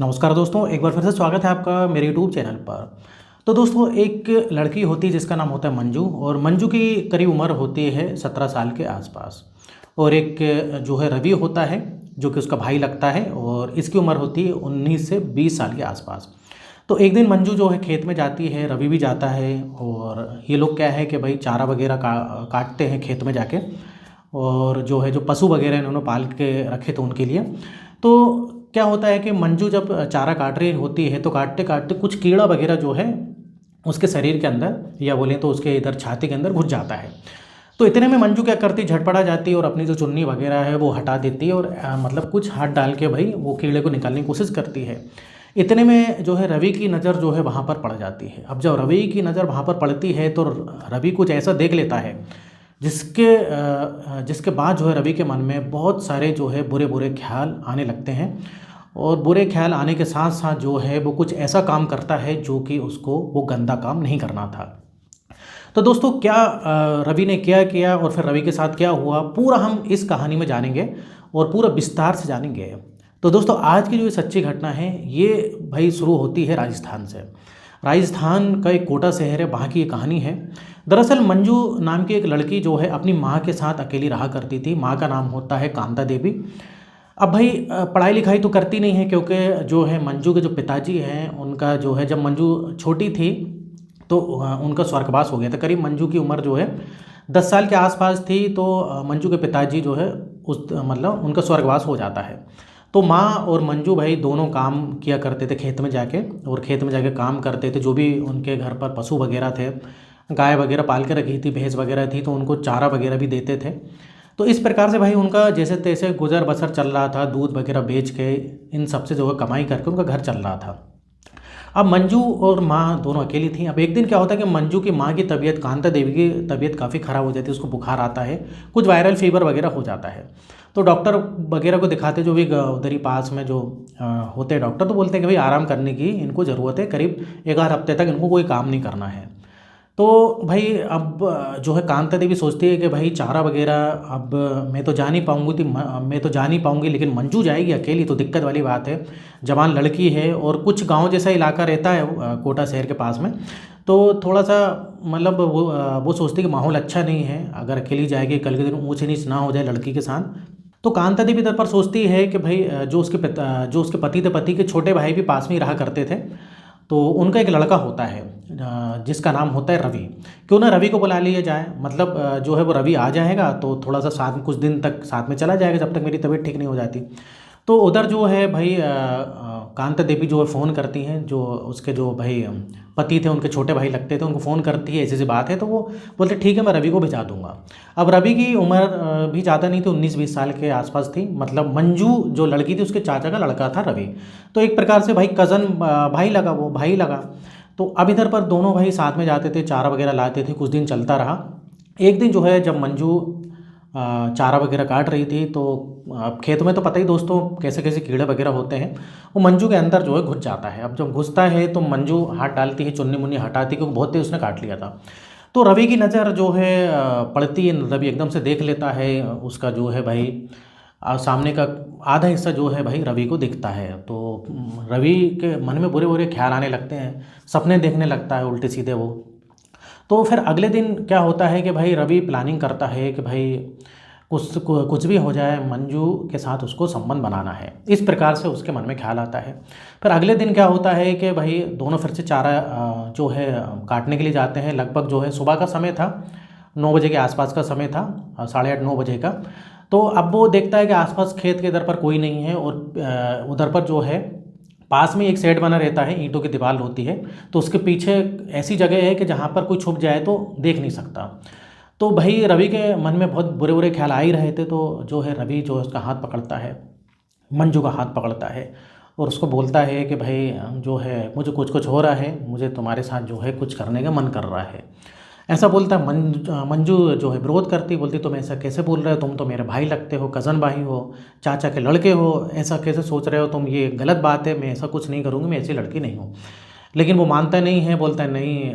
नमस्कार दोस्तों, एक बार फिर से स्वागत है आपका मेरे यूट्यूब चैनल पर। तो दोस्तों, एक लड़की होती है जिसका नाम होता है मंजू, और मंजू की करीब उम्र होती है 17 साल के आसपास। और एक जो है रवि होता है, जो कि उसका भाई लगता है, और इसकी उम्र होती है 19 से 20 साल के आसपास। तो एक दिन मंजू जो है खेत में जाती है, रवि भी जाता है, और ये लोग क्या है कि भाई चारा वगैरह काटते हैं खेत में जाके। और जो है जो पशु वगैरह इन्होंने पाल के रखे थे उनके लिए। तो क्या होता है कि मंजू जब चारा काट रही होती है तो काटते काटते कुछ कीड़ा वगैरह जो है उसके शरीर के अंदर, या बोलें तो उसके इधर छाती के अंदर घुस जाता है। तो इतने में मंजू क्या करती, झटपटा जाती है और अपनी जो चुन्नी वगैरह है वो हटा देती है, और मतलब कुछ हाथ डाल के भाई वो कीड़े को निकालने की कोशिश करती है। इतने में जो है रवि की नज़र जो है वहाँ पर पड़ जाती है। अब जब रवि की नज़र वहाँ पर पड़ती है तो रवि कुछ ऐसा देख लेता है जिसके बाद जो है रवि के मन में बहुत सारे जो है बुरे बुरे ख्याल आने लगते हैं। और बुरे ख्याल आने के साथ साथ जो है वो कुछ ऐसा काम करता है जो कि उसको वो गंदा काम नहीं करना था। तो दोस्तों, क्या रवि ने क्या किया और फिर रवि के साथ क्या हुआ, पूरा हम इस कहानी में जानेंगे और पूरा विस्तार से जानेंगे। तो दोस्तों, आज की जो ये सच्ची घटना है ये भाई शुरू होती है राजस्थान से। राजस्थान का एक कोटा शहर है, वहाँ की ये कहानी है। दरअसल मंजू नाम की एक लड़की जो है अपनी माँ के साथ अकेली रहा करती थी। माँ का नाम होता है कांता देवी। अब भाई पढ़ाई लिखाई तो करती नहीं है, क्योंकि जो है मंजू के जो पिताजी हैं उनका जो है, जब मंजू छोटी थी तो उनका स्वर्गवास हो गया था। करीब मंजू की उम्र जो है 10 साल के आसपास थी, तो मंजू के पिताजी जो है उस मतलब उनका स्वर्गवास हो जाता है। तो माँ और मंजू भाई दोनों काम किया करते थे खेत में जाके, और खेत में जाके काम करते थे। जो भी उनके घर पर पशु वगैरह थे, गाय वगैरह पाल के रखी थी, भैंस वगैरह थी, तो उनको चारा वगैरह भी देते थे। तो इस प्रकार से भाई उनका जैसे तैसे गुजर बसर चल रहा था। दूध वगैरह बेच के इन सब से जो है कमाई करके उनका घर चल रहा था। अब मंजू और माँ दोनों अकेली थी। अब एक दिन क्या होता है कि मंजू की माँ की तबीयत, कांता देवी की तबीयत काफ़ी ख़राब हो जाती है। उसको बुखार आता है, कुछ वायरल फीवर वगैरह हो जाता है। तो डॉक्टर वगैरह को दिखाते, जो भी उधर ही पास में जो होते हैं डॉक्टर, तो बोलते हैं कि भाई आराम करने की इनको ज़रूरत है, करीब 1 आध हफ्ते तक इनको कोई काम नहीं करना है। तो भाई अब जो है कांता देवी सोचती है कि भाई चारा वगैरह अब मैं तो जा नहीं पाऊँगी, थी मैं तो जा नहीं पाऊँगी, लेकिन मंजू जाएगी अकेली तो दिक्कत वाली बात है। जवान लड़की है, और कुछ गांव जैसा इलाका रहता है कोटा शहर के पास में। तो थोड़ा सा मतलब वो सोचती है कि माहौल अच्छा नहीं है, अगर अकेली जाएगी कल के दिन ऊँच नीच ना हो जाए लड़की के साथ। तो कांता देवी इधर पर सोचती है कि भाई जो उसके पति थे, पति के छोटे भाई भी पास में ही रहा करते थे। तो उनका एक लड़का होता है जिसका नाम होता है रवि। क्यों ना रवि को बुला लिया जाए, मतलब जो है वो रवि आ जाएगा तो थोड़ा सा साथ में कुछ दिन तक साथ में चला जाएगा जब तक मेरी तबीयत ठीक नहीं हो जाती। तो उधर जो है भाई कांता देवी जो है फ़ोन करती हैं, जो उसके जो भाई पति थे, उनके छोटे भाई लगते थे, उनको फ़ोन करती है ऐसी सी बात है। तो वो बोलते ठीक है, मैं रवि को भिजा दूंगा। अब रवि की उम्र भी ज़्यादा नहीं थी, 19-20 साल के आसपास थी। मतलब मंजू जो लड़की थी उसके चाचा का लड़का था रवि। तो एक प्रकार से भाई कज़न भाई लगा, वो भाई लगा। तो अब इधर पर दोनों भाई साथ में जाते थे, चारा वगैरह लाते थे। कुछ दिन चलता रहा। एक दिन जो है जब मंजू चारा वगैरह काट रही थी, तो अब खेत में तो पता ही दोस्तों कैसे कैसे कीड़े वगैरह होते हैं, वो मंजू के अंदर जो है घुस जाता है। अब जब घुसता है तो मंजू हाथ डालती है, चुन्नी मुन्नी हटाती, क्योंकि बहुत तेज उसने काट लिया था। तो रवि की नज़र जो है पड़ती है, रवि एकदम से देख लेता है उसका जो है भाई सामने का आधा हिस्सा जो है भाई रवि को दिखता है। तो रवि के मन में बुरे बुरे ख्याल आने लगते हैं, सपने देखने लगता है उल्टे सीधे वो। तो फिर अगले दिन क्या होता है कि भाई रवि प्लानिंग करता है कि भाई कुछ भी हो जाए, मंजू के साथ उसको संबंध बनाना है। इस प्रकार से उसके मन में ख्याल आता है। फिर अगले दिन क्या होता है कि भाई दोनों फिर से चारा जो है काटने के लिए जाते हैं। लगभग जो है सुबह का समय था, 9 बजे के आसपास का समय था, 8:30-9 बजे का। तो अब वो देखता है कि आसपास खेत के इधर पर कोई नहीं है, और उधर पर जो है पास में एक शेड बना रहता है, ईंटों की दीवार होती है। तो उसके पीछे ऐसी जगह है कि जहाँ पर कोई छुप जाए तो देख नहीं सकता। तो भाई रवि के मन में बहुत बुरे बुरे ख्याल आ ही रहे थे। तो जो है रवि जो है उसका हाथ पकड़ता है, मंजू का हाथ पकड़ता है, और उसको बोलता है कि भाई जो है मुझे कुछ कुछ हो रहा है, मुझे तुम्हारे साथ जो है कुछ करने का मन कर रहा है। ऐसा बोलता है। मंजू जो है विरोध करती, बोलती तुम ऐसा कैसे बोल रहे हो, तुम तो मेरे भाई लगते हो, कज़न भाई हो, चाचा के लड़के हो, ऐसा कैसे सोच रहे हो तुम, ये गलत बात है, मैं ऐसा कुछ नहीं करूँगी, मैं ऐसी लड़की नहीं हूँ। लेकिन वो मानता नहीं है, बोलता है नहीं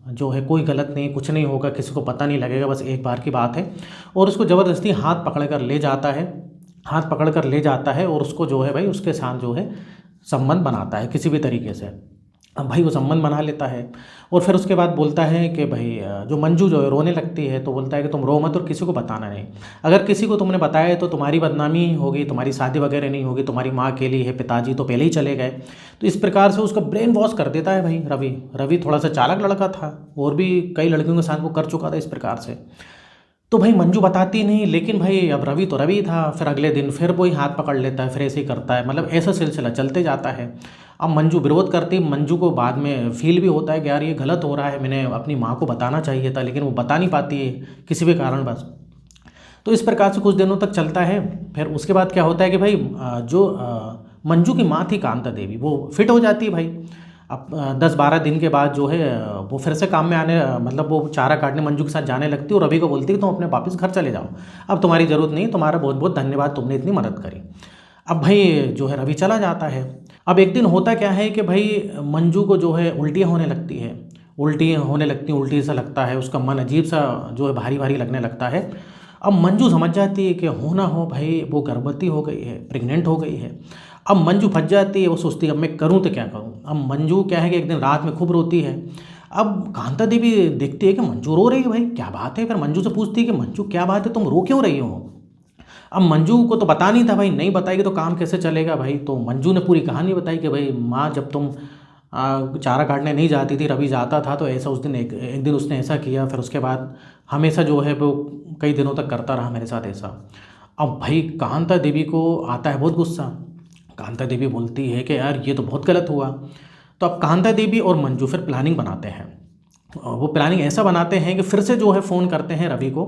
जो है कोई गलत नहीं, कुछ नहीं होगा, किसी को पता नहीं लगेगा, बस एक बार की बात है। और उसको ज़बरदस्ती हाथ पकड़ कर ले जाता है, हाथ पकड़ कर ले जाता है, और उसको जो है भाई उसके साथ जो है संबंध बनाता है किसी भी तरीके से। अब भाई वो संबंध बना लेता है और फिर उसके बाद बोलता है कि भाई जो मंजू जो है रोने लगती है, तो बोलता है कि तुम रो मत और किसी को बताना नहीं। अगर किसी को तुमने बताया तो तुम्हारी बदनामी ही होगी, तुम्हारी शादी वगैरह नहीं होगी, तुम्हारी माँ अकेली है, पिताजी तो पहले ही चले गए। तो इस प्रकार से उसका ब्रेन वॉश कर देता है भाई रवि। रवि थोड़ा सा चालाक लड़का था और भी कई लड़कियों के साथ वो कर चुका था इस प्रकार से। तो भाई मंजू बताती नहीं, लेकिन भाई अब रवि तो रवि था, फिर अगले दिन फिर वही हाथ पकड़ लेता है, फिर ऐसे ही करता है, मतलब ऐसा सिलसिला चलते जाता है। अब मंजू विरोध करती, मंजू को बाद में फील भी होता है कि यार ये गलत हो रहा है, मैंने अपनी माँ को बताना चाहिए था, लेकिन वो बता नहीं पाती है किसी भी कारणवश। तो इस प्रकार से कुछ दिनों तक चलता है। फिर उसके बाद क्या होता है कि भाई जो मंजू की माँ थी कांता देवी, वो फिट हो जाती है भाई। अब 10-12 दिन के बाद जो है वो फिर से काम में आने, मतलब वो चारा काटने मंजू के साथ जाने लगती है और रवि को बोलती है कि तुम अपने वापस घर चले जाओ, अब तुम्हारी ज़रूरत नहीं, तुम्हारा बहुत बहुत धन्यवाद, तुमने इतनी मदद करी। अब भाई जो है रवि चला जाता है। अब एक दिन होता क्या है कि भाई मंजू को जो है उल्टियाँ होने लगती है, उल्टी होने लगती, उल्टी सा लगता है, उसका मन अजीब सा जो है भारी भारी लगने लगता है। अब मंजू समझ जाती है कि हो ना हो भाई वो गर्भवती हो गई है, प्रेग्नेंट हो गई है। अब मंजू फंस जाती है, वो सोचती है अब मैं करूँ तो क्या करूँ। अब मंजू क्या है कि एक दिन रात में खूब रोती है। अब कांता देवी देखती है कि मंजू रो रही है, भाई क्या बात है। फिर मंजू से पूछती है कि मंजू क्या बात है, तुम रो क्यों रही हो। अब मंजू को तो पता नहीं था भाई, नहीं बताएगी तो काम कैसे चलेगा भाई। तो मंजू ने पूरी कहानी बताई कि भाई माँ जब तुम चारा काटने नहीं जाती थी, रवि जाता था, तो ऐसा उस दिन एक दिन उसने ऐसा किया, फिर उसके बाद हमेशा जो है वो कई दिनों तक करता रहा मेरे साथ ऐसा। अब भाई कांता देवी को आता है बहुत गुस्सा। कांता देवी बोलती है कि यार ये तो बहुत गलत हुआ। तो अब कांता देवी और मंजू फिर प्लानिंग बनाते हैं। वो प्लानिंग ऐसा बनाते हैं कि फिर से जो है फ़ोन करते हैं रवि को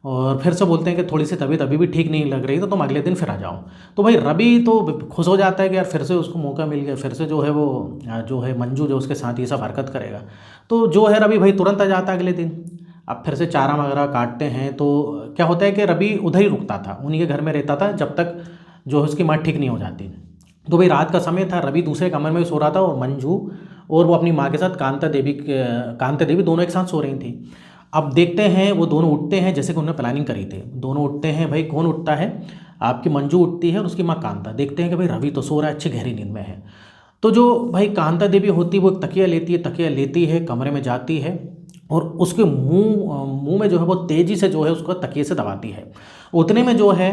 और फिर से बोलते हैं कि थोड़ी सी तबीयत अभी भी ठीक नहीं लग रही, तो तुम अगले दिन फिर आ जाओ। तो भाई रवि तो खुश हो जाता है कि यार फिर से उसको मौका मिल गया, फिर से जो है वो जो है मंजू जो उसके साथ ये सब हरकत करेगा। तो जो है रवि भाई तुरंत आ जाता है अगले दिन। अब फिर से चारा वगैरह काटते हैं। तो क्या होता है कि रवि उधर ही रुकता था, उन्हीं के घर में रहता था जब तक जो है उसकी माँ ठीक नहीं हो जाती। तो भाई रात का समय था, रवि दूसरे कमरे में सो रहा था और मंजू और वो अपनी माँ के साथ कांता देवी दोनों एक साथ सो रही थी। अब देखते हैं वो दोनों उठते हैं जैसे कि उन्होंने प्लानिंग करी थी। दोनों उठते हैं भाई, कौन उठता है, आपकी मंजू उठती है और उसकी माँ कांता। देखते हैं कि भाई रवि तो सो रहा है, अच्छी गहरी नींद में है। तो जो भाई कांता देवी होती है वो एक तकिया लेती है, कमरे में जाती है और उसके मुंह में जो है वो तेज़ी से जो है उसको तकिए से दबाती है। उतने में जो है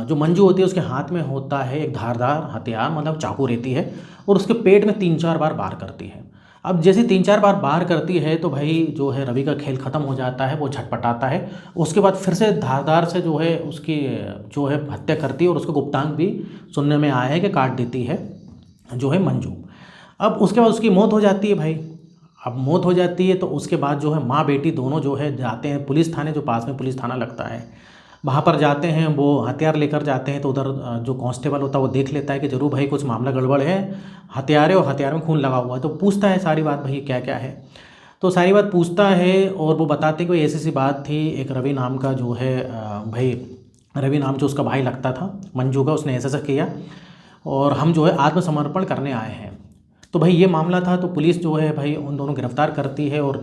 जो मंजू होती है उसके हाथ में होता है एक धारदार हथियार, मतलब चाकू रहती है, और उसके पेट में 3-4 बार वार करती है। अब जैसे 3-4 बार वार करती है तो भाई जो है रवि का खेल ख़त्म हो जाता है, वो झटपटाता है। उसके बाद फिर से धारदार से जो है उसकी जो है हत्या करती है और उसका गुप्तांग भी सुनने में आया है कि काट देती है जो है मंजू। अब उसके बाद उसकी मौत हो जाती है भाई। अब मौत हो जाती है तो उसके बाद जो है माँ बेटी दोनों जो है जाते हैं पुलिस थाने, जो पास में पुलिस थाना लगता है, वहाँ पर जाते हैं। वो हथियार लेकर जाते हैं तो उधर जो कांस्टेबल होता है वो देख लेता है कि जरूर भाई कुछ मामला गड़बड़ है, हथियार है और हथियार में खून लगा हुआ है। तो पूछता है सारी बात, भाई क्या क्या है। तो सारी बात पूछता है और वो बताते हैं कोई ऐसी सी बात थी, एक रवि नाम का जो है भाई, रवि नाम जो उसका भाई लगता था मंजू का, उसने ऐसा किया और हम जो है आत्मसमर्पण करने आए हैं। तो भाई ये मामला था। तो पुलिस जो है भाई उन दोनों गिरफ्तार करती है और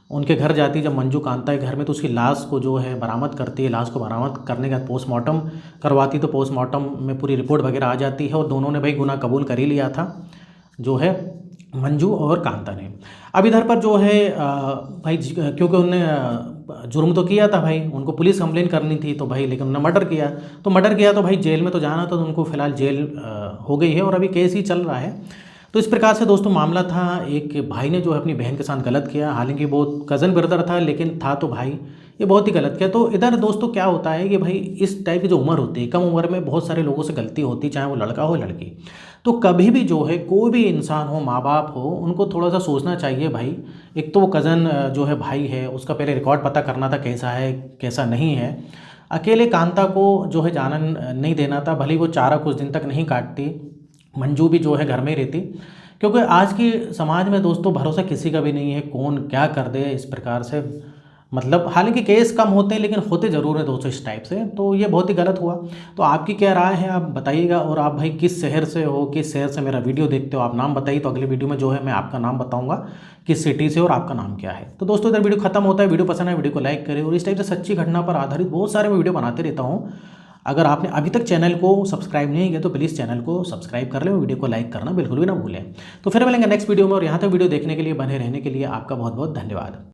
उनके घर जाती है। जब मंजू कांता है घर में तो उसकी लाश को जो है बरामद करती है। लाश को बरामद करने के बाद पोस्टमार्टम करवाती, तो पोस्टमार्टम में पूरी रिपोर्ट वगैरह आ जाती है और दोनों ने भाई गुनाह कबूल कर ही लिया था, जो है मंजू और कांता ने। अब इधर पर जो है भाई क्योंकि उनने जुर्म तो किया था भाई, उनको पुलिस कंप्लेन करनी थी तो भाई, लेकिन उन्होंने मर्डर किया तो भाई जेल में तो जाना था, तो उनको फिलहाल जेल हो गई है और अभी केस ही चल रहा है। तो इस प्रकार से दोस्तों मामला था, एक भाई ने जो है अपनी बहन के साथ गलत किया, हालांकि वो कज़न ब्रदर था लेकिन था तो भाई, ये बहुत ही गलत किया। तो इधर दोस्तों क्या होता है कि भाई इस टाइप की जो उम्र होती है, कम उम्र में बहुत सारे लोगों से गलती होती है, चाहे वो लड़का हो लड़की। तो कभी भी जो है कोई भी इंसान हो, माँ बाप हो, उनको थोड़ा सा सोचना चाहिए भाई। एक तो वो कज़न जो है भाई है, उसका पहले रिकॉर्ड पता करना था कैसा है कैसा नहीं है। अकेले कांता को जो है जाना नहीं देना था, भले वो चारा कुछ दिन तक नहीं काटती, मंजू भी जो है घर में ही रहती। क्योंकि आज की समाज में दोस्तों भरोसा किसी का भी नहीं है, कौन क्या कर दे इस प्रकार से। मतलब हालांकि केस कम होते हैं लेकिन होते ज़रूर है दोस्तों इस टाइप से। तो ये बहुत ही गलत हुआ। तो आपकी क्या राय है आप बताइएगा, और आप भाई किस शहर से हो, किस शहर से मेरा वीडियो देखते हो, आप नाम बताइए। तो अगले वीडियो में जो है मैं आपका नाम बताऊंगा, किस सिटी से और आपका नाम क्या है। तो दोस्तों इधर वीडियो खत्म होता है। वीडियो पसंद है वीडियो को लाइक करें और इस टाइप से सच्ची घटना पर आधारित बहुत सारे मैं वीडियो बनाते रहता हूँ। अगर आपने अभी तक चैनल को सब्सक्राइब नहीं किया तो प्लीज़ चैनल को सब्सक्राइब कर लें और वीडियो को लाइक करना बिल्कुल भी ना भूलें। तो फिर मिलेंगे नेक्स्ट वीडियो में, और यहाँ तक वीडियो देखने के लिए, बने रहने के लिए आपका बहुत बहुत धन्यवाद।